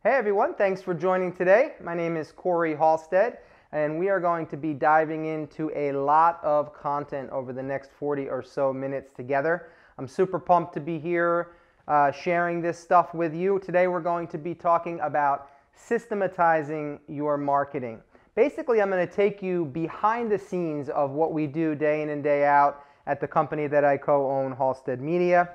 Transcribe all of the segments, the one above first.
Hey everyone, thanks for joining today. My name is Corey Halstead, and we are going to be diving into a lot of content over the next 40 or so minutes together. I'm super pumped to be here sharing this stuff with you. Today we're going to be talking about systematizing your marketing. Basically, I'm going to take you behind the scenes of what we do day in and day out at the company that I co-own, Halstead Media.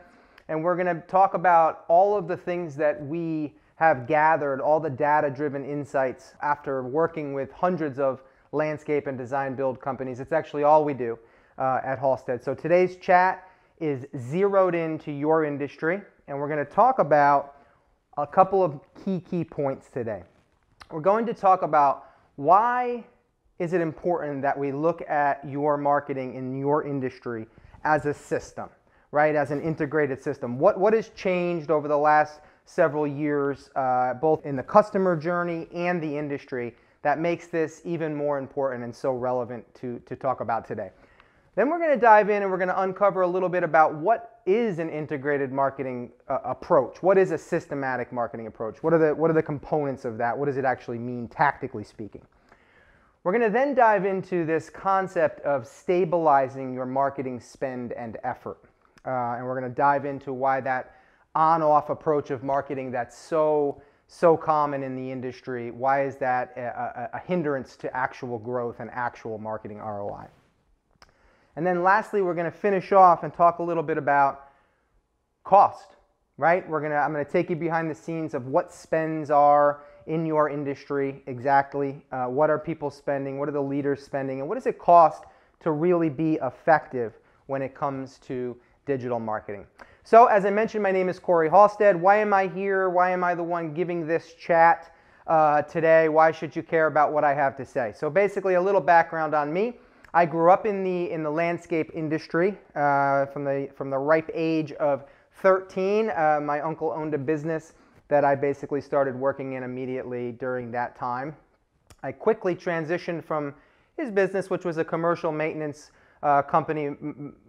And we're going to talk about all of the things that we have gathered, all the data-driven insights after working with hundreds of landscape and design build companies. It's actually all we do at Halstead. So today's chat is zeroed into your industry, and we're going to talk about a couple of key points today. We're going to talk about why is it important that we look at your marketing in your industry as a system, right? As an integrated system. What has changed over the last several years, both in the customer journey and the industry, that makes this even more important and so relevant to talk about today. Then we're going to dive in and we're going to uncover a little bit about what is an integrated marketing approach. What is a systematic marketing approach? What are the components of that? What does it actually mean, tactically speaking? We're going to then dive into this concept of stabilizing your marketing spend and effort. And we're going to dive into why that on-off approach of marketing that's so common in the industry, why is that a hindrance to actual growth and actual marketing ROI? And then lastly, we're going to finish off and talk a little bit about cost, right? I'm going to take you behind the scenes of what spends are in your industry exactly. What are people spending? What are the leaders spending? And what does it cost to really be effective when it comes to digital marketing? So as I mentioned, my name is Corey Halstead. Why am I here? Why am I the one giving this chat today? Why should you care about what I have to say? So basically, a little background on me. I grew up in the landscape industry from the ripe age of 13. My uncle owned a business that I basically started working in immediately during that time. I quickly transitioned from his business, which was a commercial maintenance company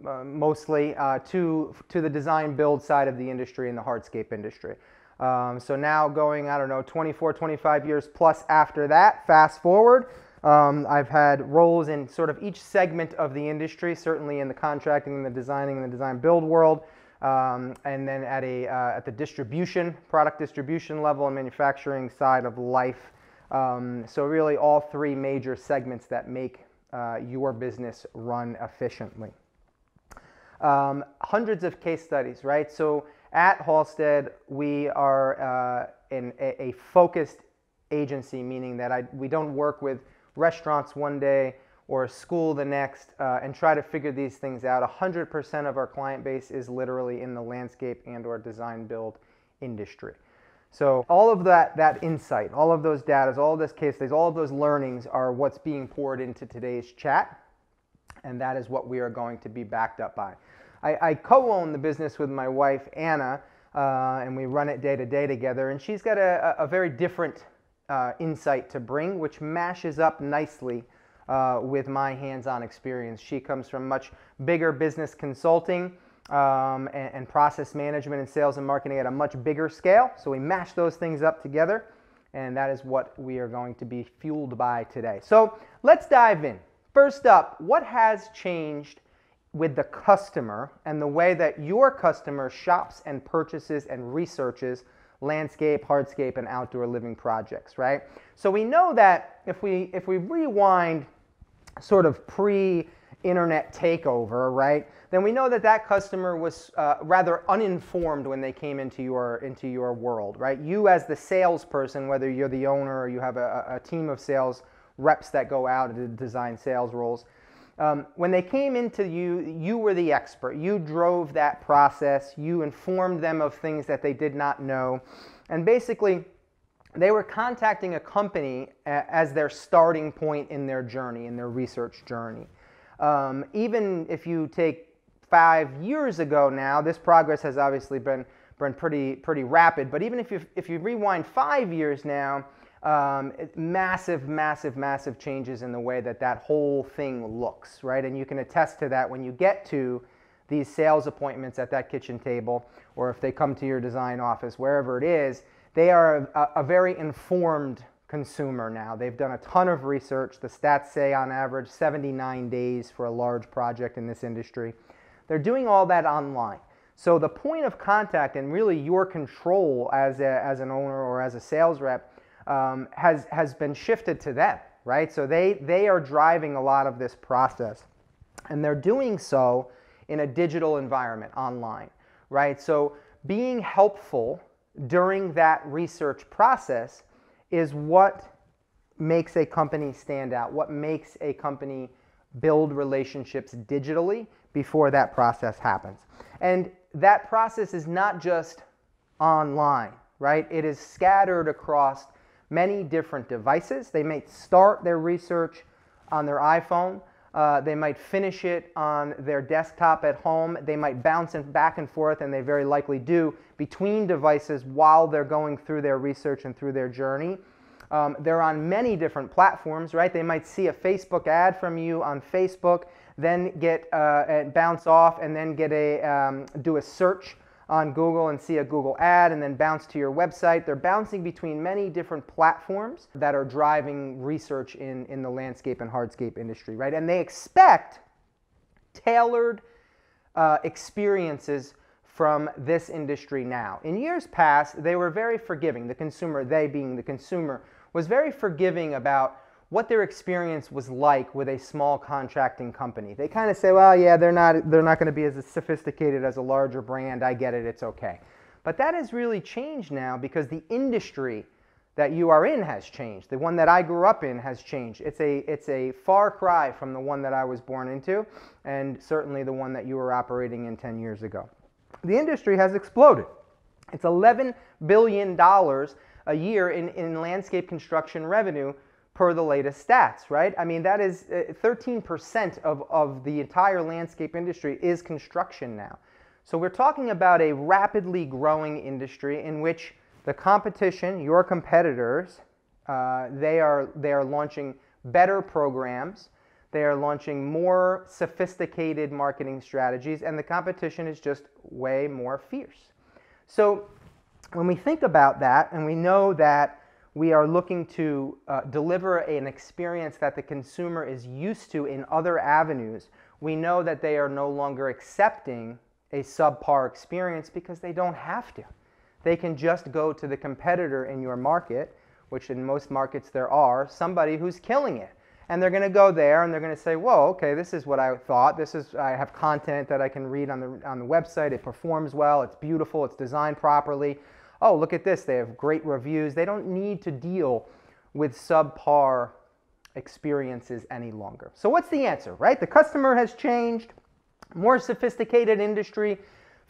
mostly, to the design build side of the industry in the hardscape industry. So now going, 24, 25 years plus after that, fast forward, I've had roles in sort of each segment of the industry, certainly in the contracting and the designing and the design build world, and then at the product distribution level and manufacturing side of life. So really all three major segments that make your business run efficiently. Hundreds of case studies, right? So at Halstead, we are a focused agency, meaning that we don't work with restaurants one day or a school the next and try to figure these things out. 100% of our client base is literally in the landscape and or design build industry. So all of that insight, all of those data, all of those case studies, all of those learnings are what's being poured into today's chat, and that is what we are going to be backed up by. I co-own the business with my wife, Anna, and we run it day to day together, and she's got a very different insight to bring, which mashes up nicely with my hands-on experience. She comes from much bigger business consulting, and process management and sales and marketing at a much bigger scale. So we mash those things up together, and that is what we are going to be fueled by today. So let's dive in. First up, what has changed with the customer and the way that your customer shops and purchases and researches landscape, hardscape, and outdoor living projects, right? So we know that if we rewind sort of pre-internet takeover, right, then we know that customer was rather uninformed when they came into your world, right? You as the salesperson, whether you're the owner or you have a team of sales reps that go out to design sales roles, when they came into you, you were the expert. You drove that process. You informed them of things that they did not know. And basically, they were contacting a company as their starting point in their journey, in their research journey. Even if you take 5 years ago now, this progress has obviously been pretty rapid, but even if you rewind 5 years now, massive changes in the way that whole thing looks, right? And you can attest to that when you get to these sales appointments at that kitchen table, or if they come to your design office, wherever it is, they are a very informed consumer now. They've done a ton of research. The stats say on average 79 days for a large project in this industry. They're doing all that online. So the point of contact and really your control as an owner or as a sales rep has been shifted to them, right? So they are driving a lot of this process, and they're doing so in a digital environment online, right? So being helpful during that research process is what makes a company stand out, what makes a company build relationships digitally before that process happens. And that process is not just online, right? It is scattered across many different devices. They may start their research on their iPhone. They might finish it on their desktop at home. They might bounce back and forth, and they very likely do, between devices while they're going through their research and through their journey. They're on many different platforms, right? They might see a Facebook ad from you on Facebook, then get bounce off, and then get do a search on Google and see a Google ad, and then bounce to your website. They're bouncing between many different platforms that are driving research in the landscape and hardscape industry, right? And they expect tailored experiences from this industry now. In years past, they were very forgiving. The consumer, they being the consumer, was very forgiving about what their experience was like with a small contracting company. They kind of say, well, yeah, they're not going to be as sophisticated as a larger brand. I get it, it's okay. But that has really changed now because the industry that you are in has changed. The one that I grew up in has changed. It's a far cry from the one that I was born into, and certainly the one that you were operating in 10 years ago. The industry has exploded. It's $11 billion a year in landscape construction revenue per the latest stats, right? I mean, that is 13% of the entire landscape industry is construction now. So we're talking about a rapidly growing industry in which the competition, your competitors, they are launching better programs. They are launching more sophisticated marketing strategies, and the competition is just way more fierce. So when we think about that, and we know that we are looking to deliver an experience that the consumer is used to in other avenues, we know that they are no longer accepting a subpar experience because they don't have to. They can just go to the competitor in your market, which in most markets there are, somebody who's killing it. And they're going to go there and they're going to say, whoa, okay, this is what I thought. I have content that I can read on the website. It performs well. It's beautiful. It's designed properly. Oh, look at this. They have great reviews. They don't need to deal with subpar experiences any longer. So what's the answer, right? The customer has changed, more sophisticated industry,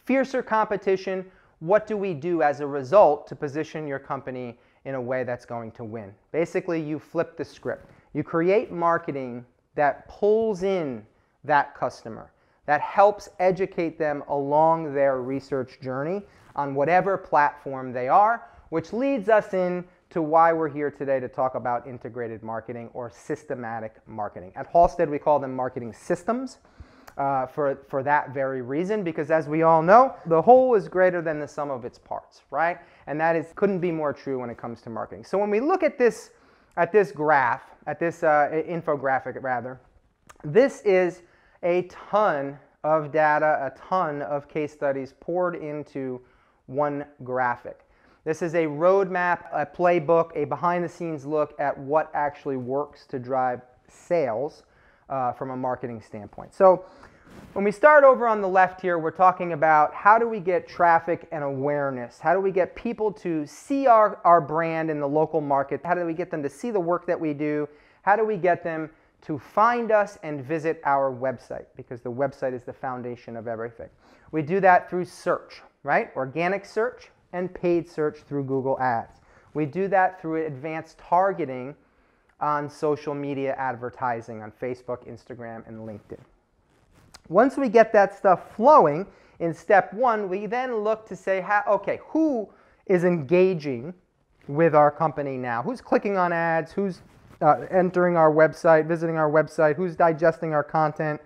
fiercer competition. What do we do as a result to position your company in a way that's going to win? Basically, you flip the script. You create marketing that pulls in that customer, that helps educate them along their research journey on whatever platform they are, which leads us in to why we're here today to talk about integrated marketing or systematic marketing. At Halstead, we call them marketing systems for that very reason, because as we all know, the whole is greater than the sum of its parts, right? And that couldn't be more true when it comes to marketing. So when we look at this graph, at this infographic rather, this is a ton of data, a ton of case studies poured into one graphic. This is a roadmap, a playbook, a behind-the-scenes look at what actually works to drive sales from a marketing standpoint. So when we start over on the left here, we're talking about how do we get traffic and awareness? How do we get people to see our brand in the local market? How do we get them to see the work that we do? How do we get them to find us and visit our website? Because the website is the foundation of everything. We do that through search, right? Organic search and paid search through Google Ads. We do that through advanced targeting on social media advertising on Facebook, Instagram, and LinkedIn. Once we get that stuff flowing, in step one, we then look to say, okay, who is engaging with our company now? Who's clicking on ads? Who's entering our website, visiting our website? Who's digesting our content?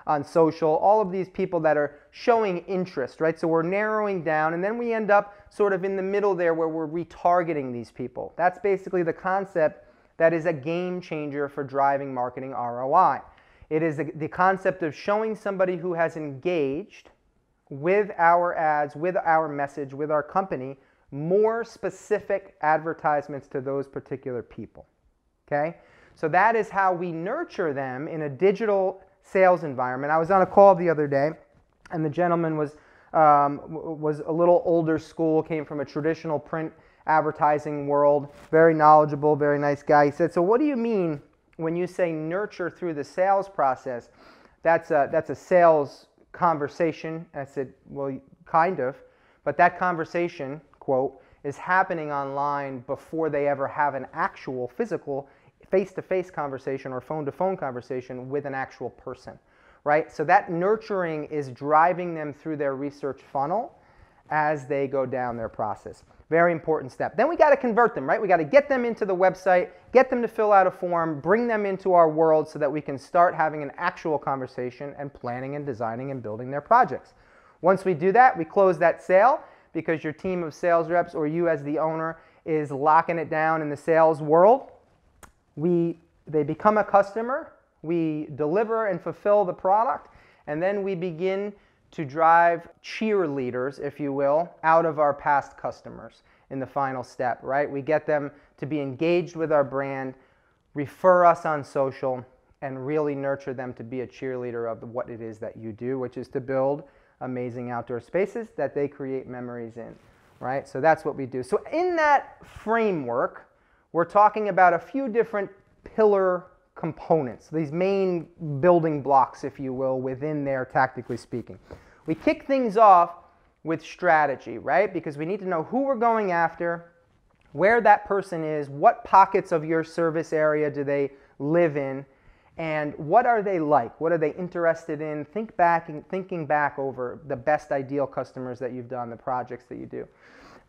on social, all of these people that are showing interest, right? So we're narrowing down, and then we end up sort of in the middle there where we're retargeting these people. That's basically the concept that is a game changer for driving marketing ROI. It is the concept of showing somebody who has engaged with our ads, with our message, with our company, more specific advertisements to those particular people, okay? So that is how we nurture them in a digital sales environment. I was on a call the other day, and the gentleman was a little older school, came from a traditional print advertising world, very knowledgeable, very nice guy. He said, so what do you mean when you say nurture through the sales process? That's a sales conversation. I said, well, kind of, but that conversation, quote, is happening online before they ever have an actual physical face-to-face conversation or phone-to-phone conversation with an actual person, right? So that nurturing is driving them through their research funnel as they go down their process. Very important step. Then we got to convert them, right? We got to get them into the website, get them to fill out a form, bring them into our world so that we can start having an actual conversation and planning and designing and building their projects. Once we do that, we close that sale because your team of sales reps or you as the owner is locking it down in the sales world. They become a customer, we deliver and fulfill the product, and then we begin to drive cheerleaders, if you will, out of our past customers in the final step, right? We get them to be engaged with our brand, refer us on social, and really nurture them to be a cheerleader of what it is that you do, which is to build amazing outdoor spaces that they create memories in, right? So that's what we do. So in that framework, we're talking about a few different pillar components, these main building blocks, if you will, within there, tactically speaking. We kick things off with strategy, right? Because we need to know who we're going after, where that person is, what pockets of your service area do they live in, and what are they like? What are they interested in? Thinking back over the best ideal customers that you've done, the projects that you do.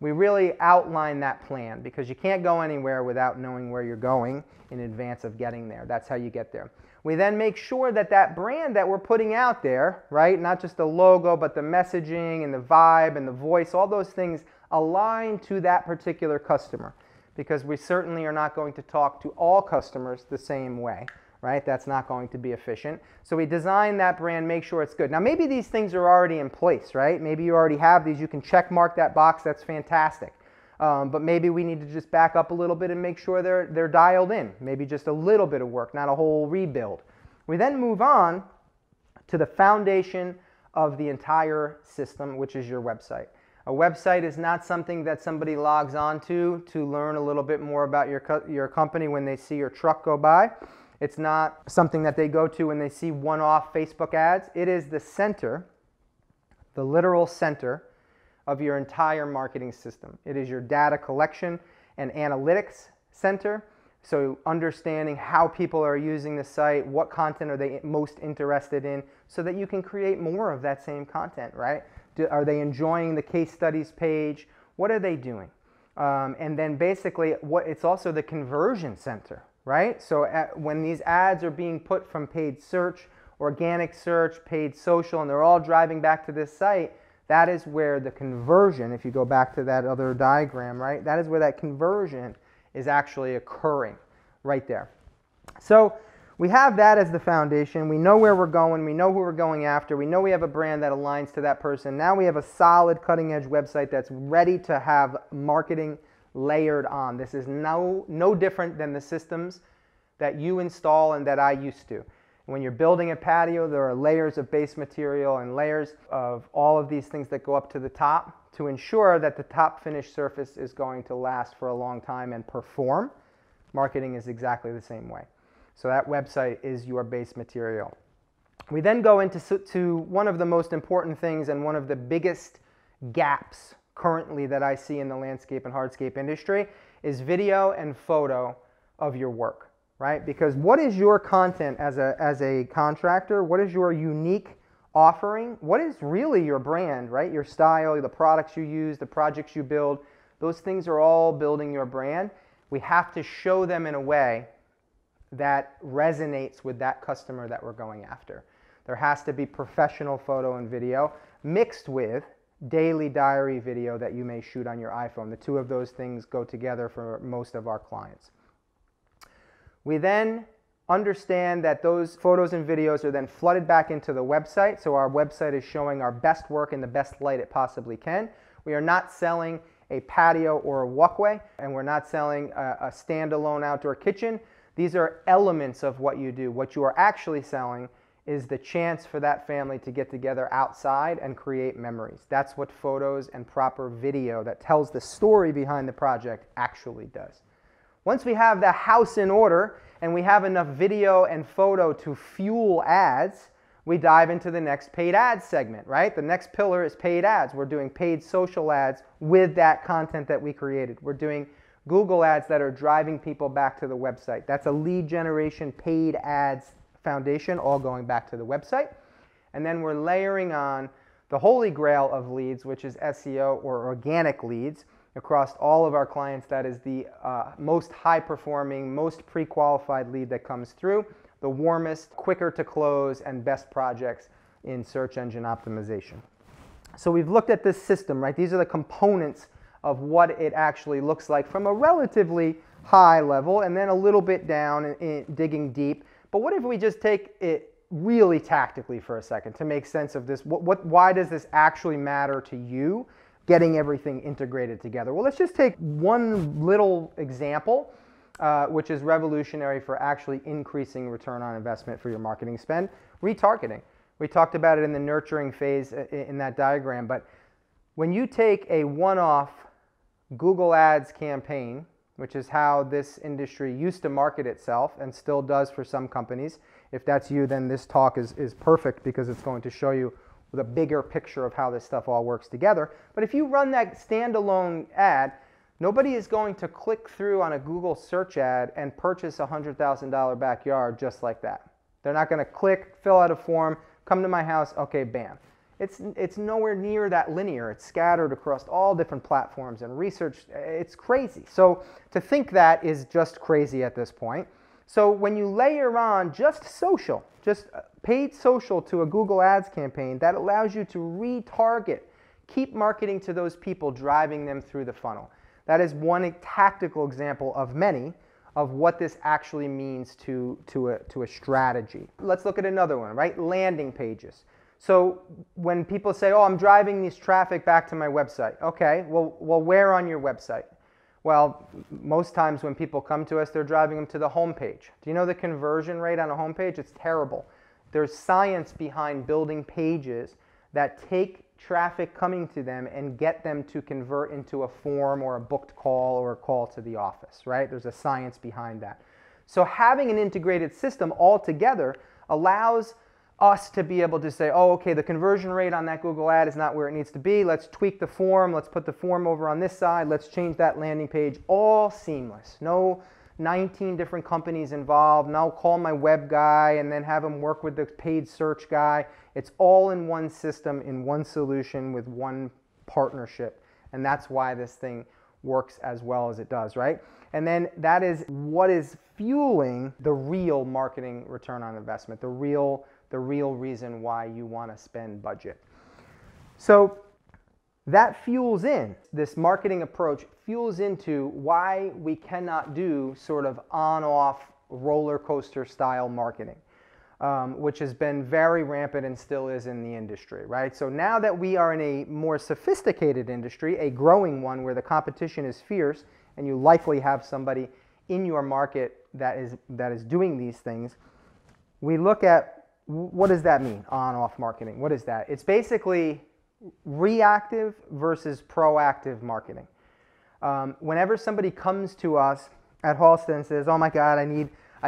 We really outline that plan because you can't go anywhere without knowing where you're going in advance of getting there. That's how you get there. We then make sure that that brand that we're putting out there, right, not just the logo, but the messaging and the vibe and the voice, all those things align to that particular customer because we certainly are not going to talk to all customers the same way, right? That's not going to be efficient. So we design that brand, make sure it's good. Now maybe these things are already in place, right? Maybe you already have these. You can check mark that box. That's fantastic. But maybe we need to just back up a little bit and make sure they're dialed in. Maybe just a little bit of work, not a whole rebuild. We then move on to the foundation of the entire system, which is your website. A website is not something that somebody logs on to learn a little bit more about your company when they see your truck go by. It's not something that they go to when they see one-off Facebook ads. It is the center, the literal center of your entire marketing system. It is your data collection and analytics center. So understanding how people are using the site, what content are they most interested in, so that you can create more of that same content, right? Are they enjoying the case studies page? What are they doing? And then basically, it's also the conversion center, right? So when these ads are being put from paid search, organic search, paid social, and they're all driving back to this site, that is where the conversion, if you go back to that other diagram, right? That is where that conversion is actually occurring right there. So we have that as the foundation. We know where we're going. We know who we're going after. We know we have a brand that aligns to that person. Now we have a solid cutting-edge website that's ready to have marketing layered on. This is no different than the systems that you install and that I used to. When you're building a patio, there are layers of base material and layers of all of these things that go up to the top to ensure that the top finished surface is going to last for a long time and perform. Marketing is exactly the same way. So that website is your base material. We then go into one of the most important things and one of the biggest gaps currently that I see in the landscape and hardscape industry is video and photo of your work. Right? Because what is your content as a contractor? What is your unique offering? What is really your brand, right? Your style, the products you use, the projects you build, those things are all building your brand. We have to show them in a way that resonates with that customer that we're going after. There has to be professional photo and video mixed with daily diary video that you may shoot on your iPhone. The two of those things go together for most of our clients. We then understand that those photos and videos are then flooded back into the website, so our website is showing our best work in the best light it possibly can. We are not selling a patio or a walkway, and we're not selling a standalone outdoor kitchen. These are elements of what you do. What you are actually selling is the chance for that family to get together outside and create memories. That's what photos and proper video that tells the story behind the project actually does. Once we have the house in order and we have enough video and photo to fuel ads, we dive into the next paid ads segment, right? The next pillar is paid ads. We're doing paid social ads with that content that we created. We're doing Google ads that are driving people back to the website. That's a lead generation paid ads foundation, all going back to the website. And then we're layering on the holy grail of leads, which is SEO or organic leads. Across all of our clients, that is the most high-performing, most pre-qualified lead that comes through, the warmest, quicker to close, and best projects in search engine optimization. So we've looked at this system, right? These are the components of what it actually looks like from a relatively high level and then a little bit down in digging deep. But what if we just take it really tactically for a second to make sense of this? Why does this actually matter to you, getting everything integrated together? Well, let's just take one little example, which is revolutionary for actually increasing return on investment for your marketing spend: retargeting. We talked about it in the nurturing phase in that diagram, but when you take a one-off Google Ads campaign, which is how this industry used to market itself and still does for some companies. If that's you, then this talk is perfect because it's going to show you the bigger picture of how this stuff all works together. But if you run that standalone ad, nobody is going to click through on a Google search ad and purchase a $100,000 backyard just like that. They're not going to click, fill out a form, come to my house, okay, bam. It's nowhere near that linear. It's scattered across all different platforms and research. It's crazy. So to think that is just crazy at this point. So when you layer on just social, just paid social to a Google Ads campaign, that allows you to retarget, keep marketing to those people, driving them through the funnel. That is one tactical example of many of what this actually means to a strategy. Let's look at another one, right? Landing pages. So when people say, oh, I'm driving this traffic back to my website. Okay, well, where on your website? Well, most times when people come to us, they're driving them to the homepage. Do you know the conversion rate on a homepage? It's terrible. There's science behind building pages that take traffic coming to them and get them to convert into a form or a booked call or a call to the office, right? There's a science behind that. So having an integrated system all together allows us to be able to say, oh, okay, the conversion rate on that Google ad is not where it needs to be. Let's tweak the form. Let's put the form over on this side. Let's change that landing page. All seamless. No 19 different companies involved. Now call my web guy and then have him work with the paid search guy. It's all in one system, in one solution with one partnership. And that's why this thing works as well as it does, right? And then that is what is fueling the real marketing return on investment, the real reason why you want to spend budget. So that fuels in, this marketing approach fuels into why we cannot do sort of on-off roller coaster style marketing, which has been very rampant and still is in the industry, right? So now that we are in a more sophisticated industry, a growing one where the competition is fierce and you likely have somebody in your market that is doing these things, we look at what does that mean, on-off marketing? What is that? It's basically reactive versus proactive marketing. Whenever somebody comes to us at Halstead and says, oh my God, I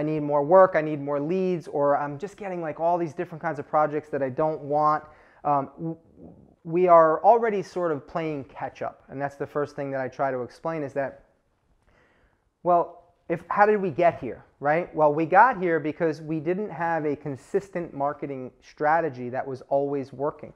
need more work, I need more leads, or I'm just getting like all these different kinds of projects that I don't want, we are already sort of playing catch up. And that's the first thing that I try to explain is that, well, how did we get here, right? Well, we got here because we didn't have a consistent marketing strategy that was always working,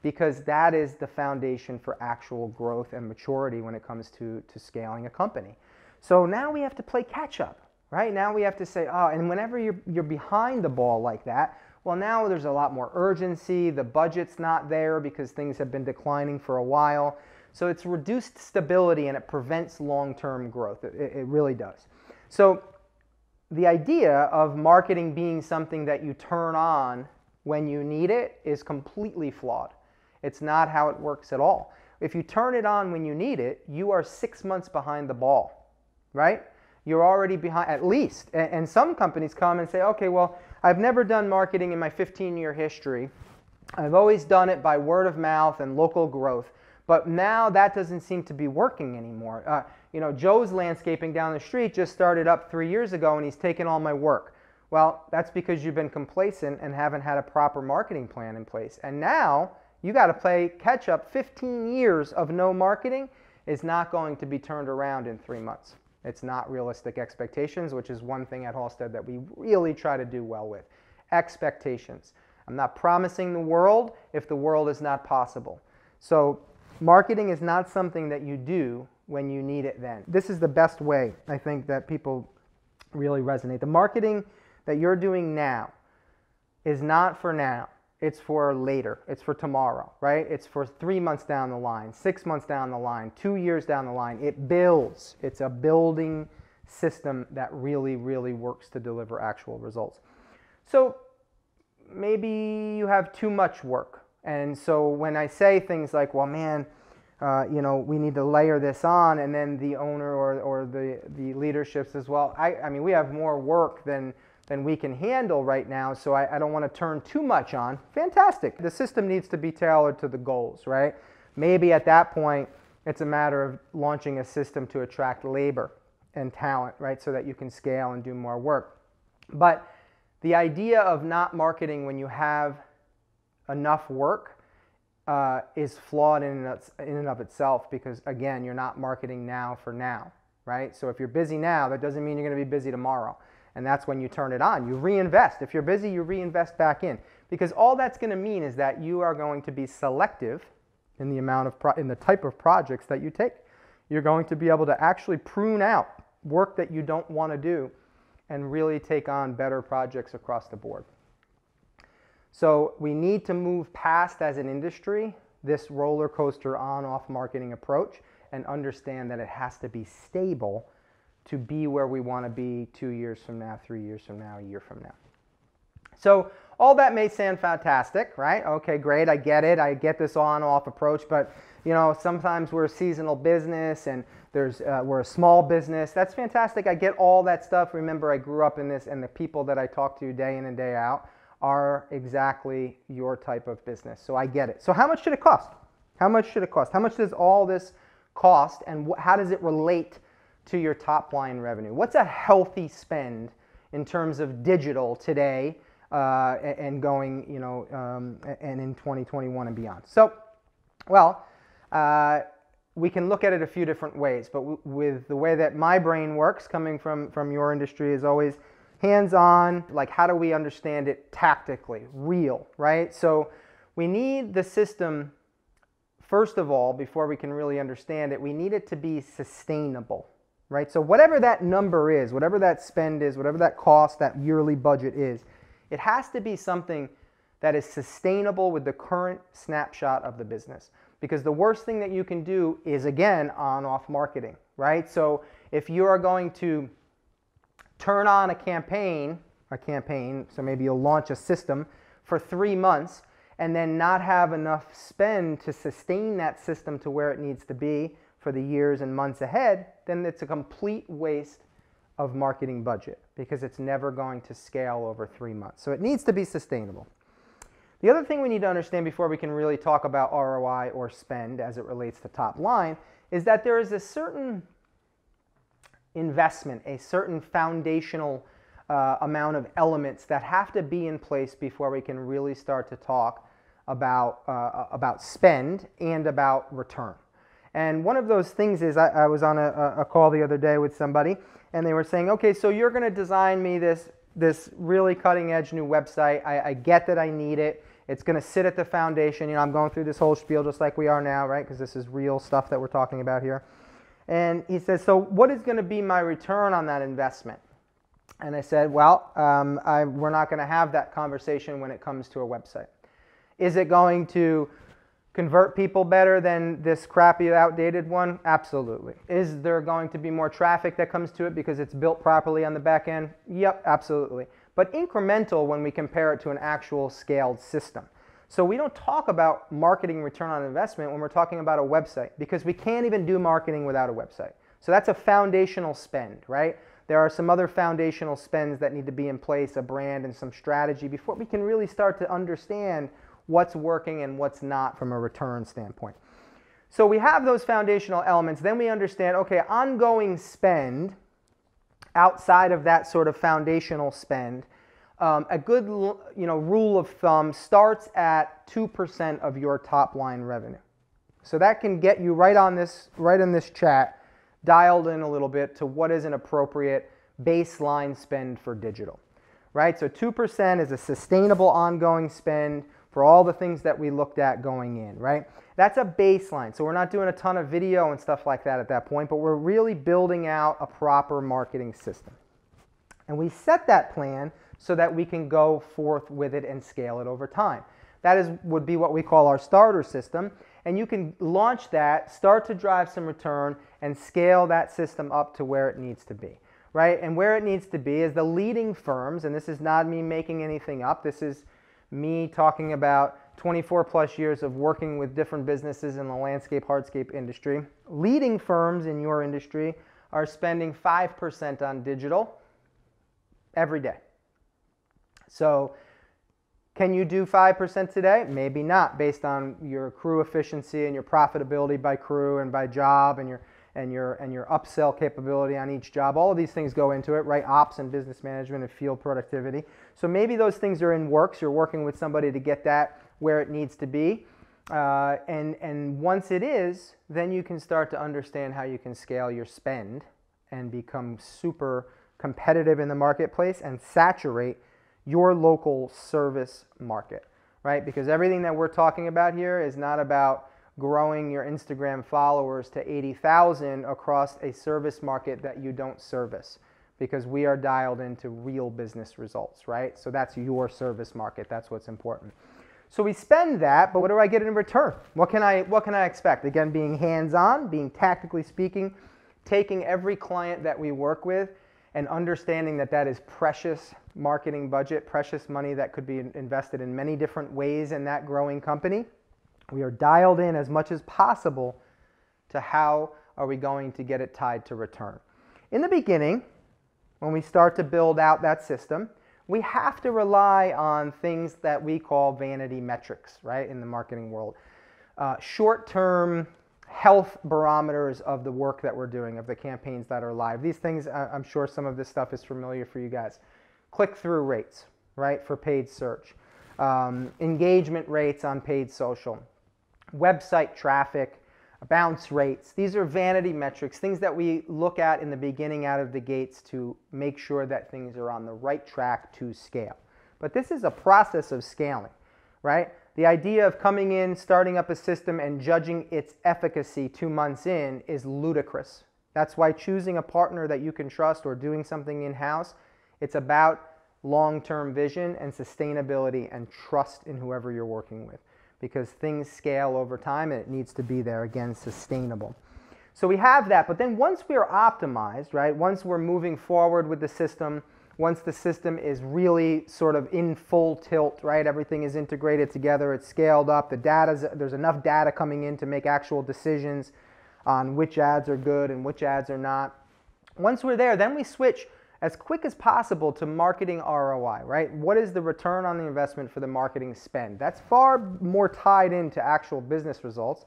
because that is the foundation for actual growth and maturity when it comes to scaling a company. So now we have to play catch up, right? Now we have to say, oh, and whenever you're behind the ball like that, Well, now there's a lot more urgency. The budget's not there because things have been declining for a while. So it's reduced stability and it prevents long-term growth. It really does. So the idea of marketing being something that you turn on when you need it is completely flawed. It's not how it works at all. If you turn it on when you need it, you are 6 months behind the ball, right? You're already behind, at least. And some companies come and say, okay, well, I've never done marketing in my 15-year history. I've always done it by word of mouth and local growth. But now that doesn't seem to be working anymore. You know, Joe's landscaping down the street just started up 3 years ago and he's taken all my work. Well, that's because you've been complacent and haven't had a proper marketing plan in place. And now you got to play catch up. 15 years of no marketing is not going to be turned around in 3 months. It's not realistic expectations, which is one thing at Halstead that we really try to do well with. Expectations. I'm not promising the world if the world is not possible. So marketing is not something that you do when you need it then. This is the best way, I think, that people really resonate. The marketing that you're doing now is not for now. It's for later. It's for tomorrow, right? It's for 3 months down the line, 6 months down the line, 2 years down the line. It builds. It's a building system that really, really works to deliver actual results. So maybe you have too much work. And so when I say things like, well, man, you know, we need to layer this on, and then the owner or the leadership says, well, I mean, we have more work than we can handle right now, so I don't want to turn too much on. Fantastic. The system needs to be tailored to the goals, right? Maybe at that point, it's a matter of launching a system to attract labor and talent, right, so that you can scale and do more work. But the idea of not marketing when you have enough work is flawed in and of itself because, again, you're not marketing now for now, right? So if you're busy now, that doesn't mean you're going to be busy tomorrow. And that's when you turn it on. You reinvest. If you're busy, you reinvest back in. Because all that's going to mean is that you are going to be selective in the amount of in the type of projects that you take. You're going to be able to actually prune out work that you don't want to do and really take on better projects across the board. So we need to move past, as an industry, this roller coaster on-off marketing approach and understand that it has to be stable to be where we want to be 2 years from now, 3 years from now, a year from now. So all that may sound fantastic, right? Okay, great, I get it. I get this on-off approach, but you know, sometimes we're a seasonal business and we're a small business. That's fantastic. I get all that stuff. Remember, I grew up in this, and the people that I talk to day in and day out are exactly your type of business. So I get it. So how much should it cost? How much should it cost? How much does all this cost, and how does it relate to your top line revenue? What's a healthy spend in terms of digital today and going, you know, and in 2021 and beyond? So, well, we can look at it a few different ways, but with the way that my brain works, coming from your industry, is always hands-on. Like, how do we understand it tactically, real, right? So we need the system, first of all, before we can really understand it, we need it to be sustainable. Right? So whatever that number is, whatever that spend is, whatever that cost, that yearly budget is, it has to be something that is sustainable with the current snapshot of the business. Because the worst thing that you can do is, again, on-off marketing, right? So if you are going to turn on a campaign, so maybe you'll launch a system for 3 months and then not have enough spend to sustain that system to where it needs to be for the years and months ahead, then it's a complete waste of marketing budget because it's never going to scale over 3 months. So it needs to be sustainable. The other thing we need to understand before we can really talk about ROI or spend as it relates to top line is that there is a certain investment, a certain foundational amount of elements that have to be in place before we can really start to talk about spend and about return. And one of those things is I was on a call the other day with somebody, and they were saying, okay, so you're going to design me this really cutting-edge new website. I get that I need it. It's going to sit at the foundation. You know, I'm going through this whole spiel just like we are now, right? Because this is real stuff that we're talking about here. And he says, so what is going to be my return on that investment? And I said, well, we're not going to have that conversation when it comes to a website. Is it going to convert people better than this crappy, outdated one? Absolutely. Is there going to be more traffic that comes to it because it's built properly on the back end? Yep, absolutely. But incremental when we compare it to an actual scaled system. So we don't talk about marketing return on investment when we're talking about a website, because we can't even do marketing without a website. So that's a foundational spend, right? There are some other foundational spends that need to be in place, a brand and some strategy, before we can really start to understand what's working and what's not from a return standpoint. So we have those foundational elements. Then we understand, okay, ongoing spend outside of that sort of foundational spend, a good rule of thumb starts at 2% of your top line revenue. So that can get you right in this chat, dialed in a little bit to what is an appropriate baseline spend for digital, right? So 2% is a sustainable ongoing spend for all the things that we looked at going in, right? That's a baseline. So we're not doing a ton of video and stuff like that at that point, but we're really building out a proper marketing system. And we set that plan so that we can go forth with it and scale it over time. That would be what we call our starter system. And you can launch that, start to drive some return, and scale that system up to where it needs to be, right? And where it needs to be is the leading firms, and this is not me making anything up, this is me talking about 24 plus years of working with different businesses in the landscape, hardscape industry. Leading firms in your industry are spending 5% on digital every day. So can you do 5% today? Maybe not, based on your crew efficiency and your profitability by crew and by job and your upsell capability on each job. All of these things go into it, right? Ops and business management and field productivity. So maybe those things are in works. You're working with somebody to get that where it needs to be. And once it is, then you can start to understand how you can scale your spend and become super competitive in the marketplace and saturate your local service market, right? Because everything that we're talking about here is not about growing your Instagram followers to 80,000 across a service market that you don't service, because we are dialed into real business results, right? So that's your service market. That's what's important. So we spend that, but what do I get in return? What can I expect? Again, being hands-on, being tactically speaking, taking every client that we work with and understanding that that is precious marketing budget, precious money that could be invested in many different ways in that growing company. We are dialed in as much as possible to how are we going to get it tied to return. In the beginning, when we start to build out that system, we have to rely on things that we call vanity metrics, right, in the marketing world. Short-term health barometers of the work that we're doing, of the campaigns that are live. These things, I'm sure some of this stuff is familiar for you guys. Click-through rates, right, for paid search. Engagement rates on paid social. Website traffic, bounce rates. These are vanity metrics, things that we look at in the beginning out of the gates to make sure that things are on the right track to scale. But this is a process of scaling, right? The idea of coming in, starting up a system, and judging its efficacy 2 months in is ludicrous. That's why choosing a partner that you can trust or doing something in-house, it's about long-term vision and sustainability and trust in whoever you're working with, because things scale over time and it needs to be there, again, sustainable. So we have that, but then once we are optimized, right, once we're moving forward with the system, once the system is really sort of in full tilt, right, everything is integrated together, it's scaled up, there's enough data coming in to make actual decisions on which ads are good and which ads are not. Once we're there, then we switch as quick as possible to marketing ROI, right? What is the return on the investment for the marketing spend? That's far more tied into actual business results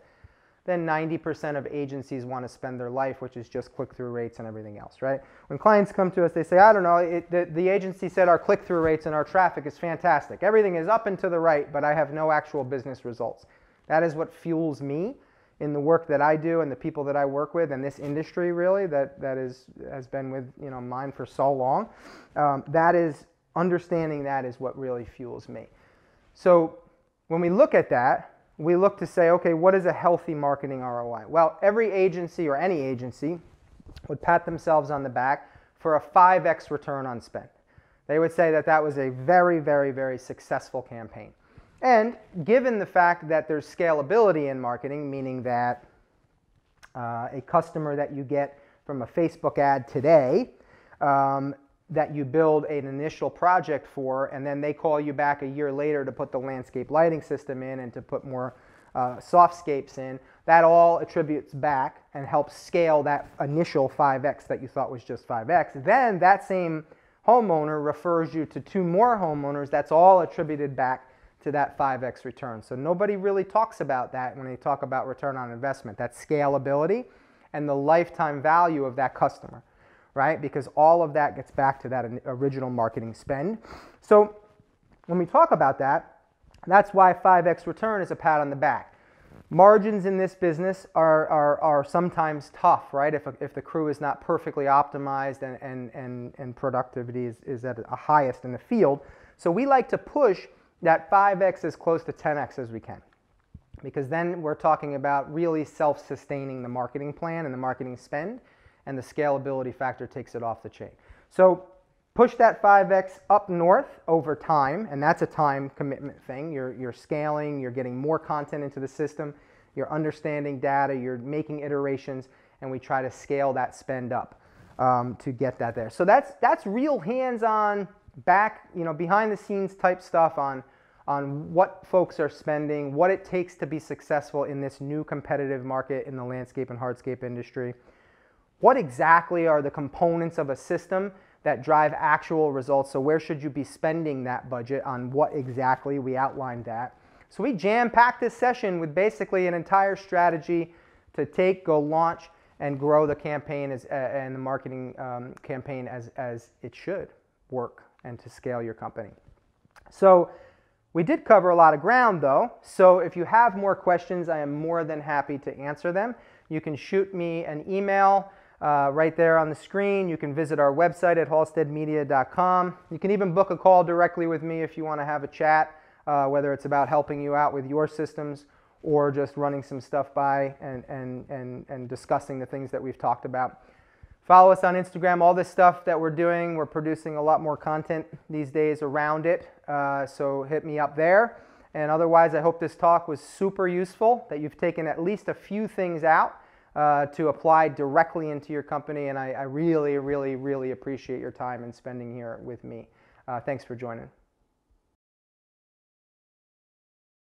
than 90% of agencies want to spend their life, which is just click-through rates and everything else, right? When clients come to us, they say, I don't know, the agency said our click-through rates and our traffic is fantastic. Everything is up and to the right, but I have no actual business results. That is what fuels me in the work that I do and the people that I work with and this industry really that has been with mine for so long. Understanding that is what really fuels me. So when we look at that, we look to say, okay, what is a healthy marketing ROI? Well, every agency or any agency would pat themselves on the back for a 5x return on spend. They would say that that was a very, very, very successful campaign. And given the fact that there's scalability in marketing, meaning that a customer that you get from a Facebook ad today, that you build an initial project for, and then they call you back a year later to put the landscape lighting system in and to put more softscapes in, that all attributes back and helps scale that initial 5x that you thought was just 5x. Then that same homeowner refers you to 2 more homeowners. That's all attributed back to that 5x return. So nobody really talks about that when they talk about return on investment. That's scalability and the lifetime value of that customer, right? Because all of that gets back to that original marketing spend. So when we talk about that, that's why 5x return is a pat on the back. Margins in this business are sometimes tough, right? If the crew is not perfectly optimized and productivity is at a highest in the field. So we like to push that 5x as close to 10x as we can, because then we're talking about really self-sustaining the marketing plan and the marketing spend, and the scalability factor takes it off the chain. So push that 5x up north over time, and that's a time commitment thing. You're scaling, you're getting more content into the system, you're understanding data, you're making iterations, and we try to scale that spend up to get that there. So that's real hands-on, back, behind the scenes type stuff on what folks are spending, what it takes to be successful in this new competitive market in the landscape and hardscape industry. What exactly are the components of a system that drive actual results? So where should you be spending that budget on what exactly? We outlined that. So we jam-packed this session with basically an entire strategy to go launch and grow the campaign and the marketing campaign as it should work, and to scale your company. So we did cover a lot of ground though, so if you have more questions, I am more than happy to answer them. You can shoot me an email right there on the screen. You can visit our website at halsteadmedia.com. You can even book a call directly with me if you want to have a chat, whether it's about helping you out with your systems or just running some stuff by and discussing the things that we've talked about. Follow us on Instagram. All this stuff that we're doing, we're producing a lot more content these days around it, so hit me up there. And otherwise, I hope this talk was super useful, that you've taken at least a few things out to apply directly into your company, and I really, really, really appreciate your time and spending here with me. Thanks for joining.